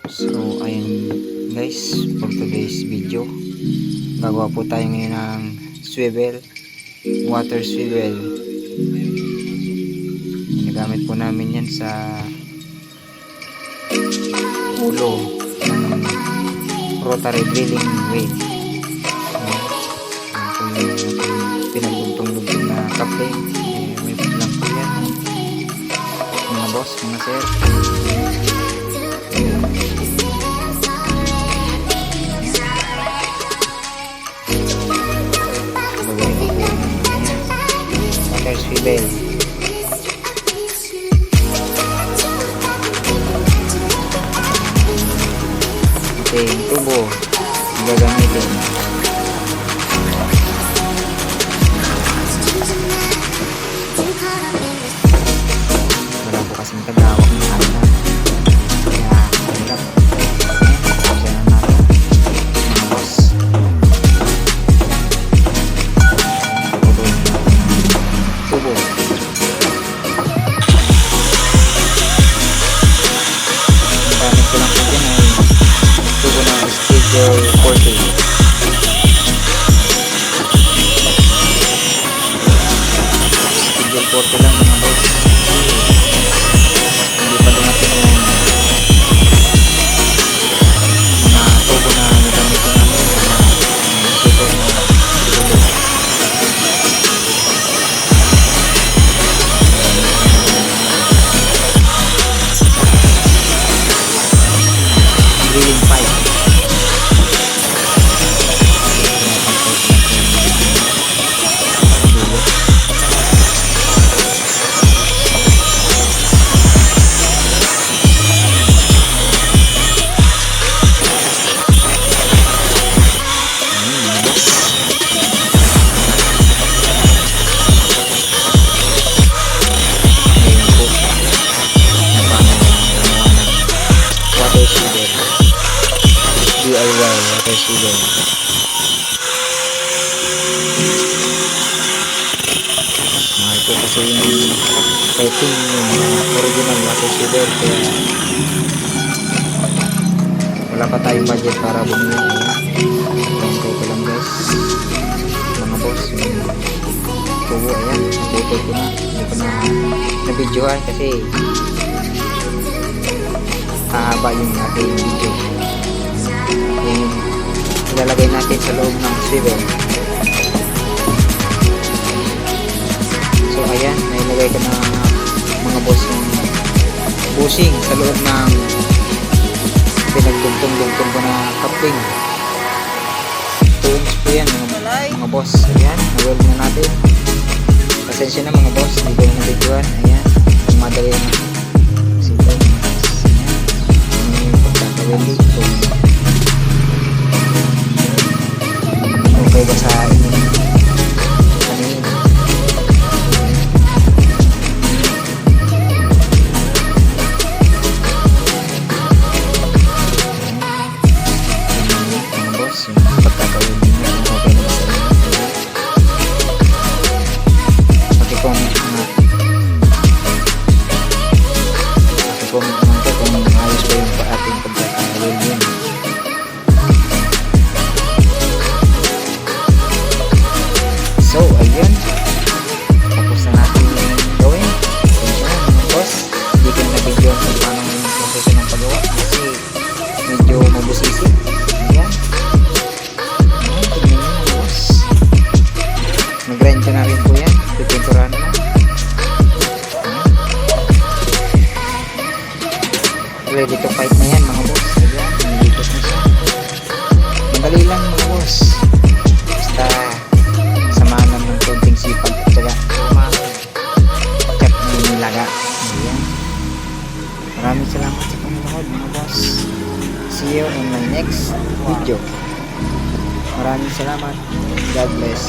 So ayun guys, for today's video gagawa po tayo ngayon ng swivel, water swivel. Ginagamit po namin yan sa ulo ng rotary drilling wheel. Yan po yung pinagdugtong-dugtong na coupling. May lang po yan mga boss, mga sir. Water swivel. Okay, yung tubo ang gagamitin. Wala po kasing tagawak ng handa, kaya hirap. Kasi na natin mga boss. Tubo. Ang gamit ko lang po dyan ay tubo ng Schedule 40. Schedule 40 lang mga boss. Hindi pa dumating yung mga tubo na nagamit ko namin. Tubo na tubo. Drilling pipe. DIY water swivel. Mahal po kasi yung setting yung original water swivel, kaya wala pa tayong budget para bumili. Okay ko lang guys mga boss, yung tubo ayan, upload ko na, hindi ko na nabidyohan kasi hahaba yung ating video. Yung ilalagay natin sa loob ng swivel. So ayan, nailagay ko na mga boss yung bushing sa loob ng pinagdugtong-dugtong ko na coupling. 2 inch po yan mga boss. Ayan, na-weld na natin. Pasensya na mga boss, hindi ko na nabidyohan. Ayan, pang madali na kasi ito mga boss. Ayan, yung pagkaka-welding ko. Okay ba sa inyo? Kanina. Mga boss, yung pagkakawin nyo, okay na ba sa inyo? Paki-comment naman po kung ayos ba yung ating pagkakawin nyo. So, ayun. Tapos na natin gawin. Ayan, mga boss. Hindi ko na nabidyo kung paano yung proseso ng paggawa kasi medyo mabusisi. Ayan. Ayan, tignan nyo mga boss. Nag-grind ko na rin po yan. Pipinturahan na. Ayan. Ready to fight na yan mga boss. Ayan, nandito na siya. Madali lang mga boss. Basta samahan lang ng konting sipag at saka check na yung nilaga. Ayan. Maraming salamat sa panonood mga boss. See you in my next video. Maraming salamat. God bless.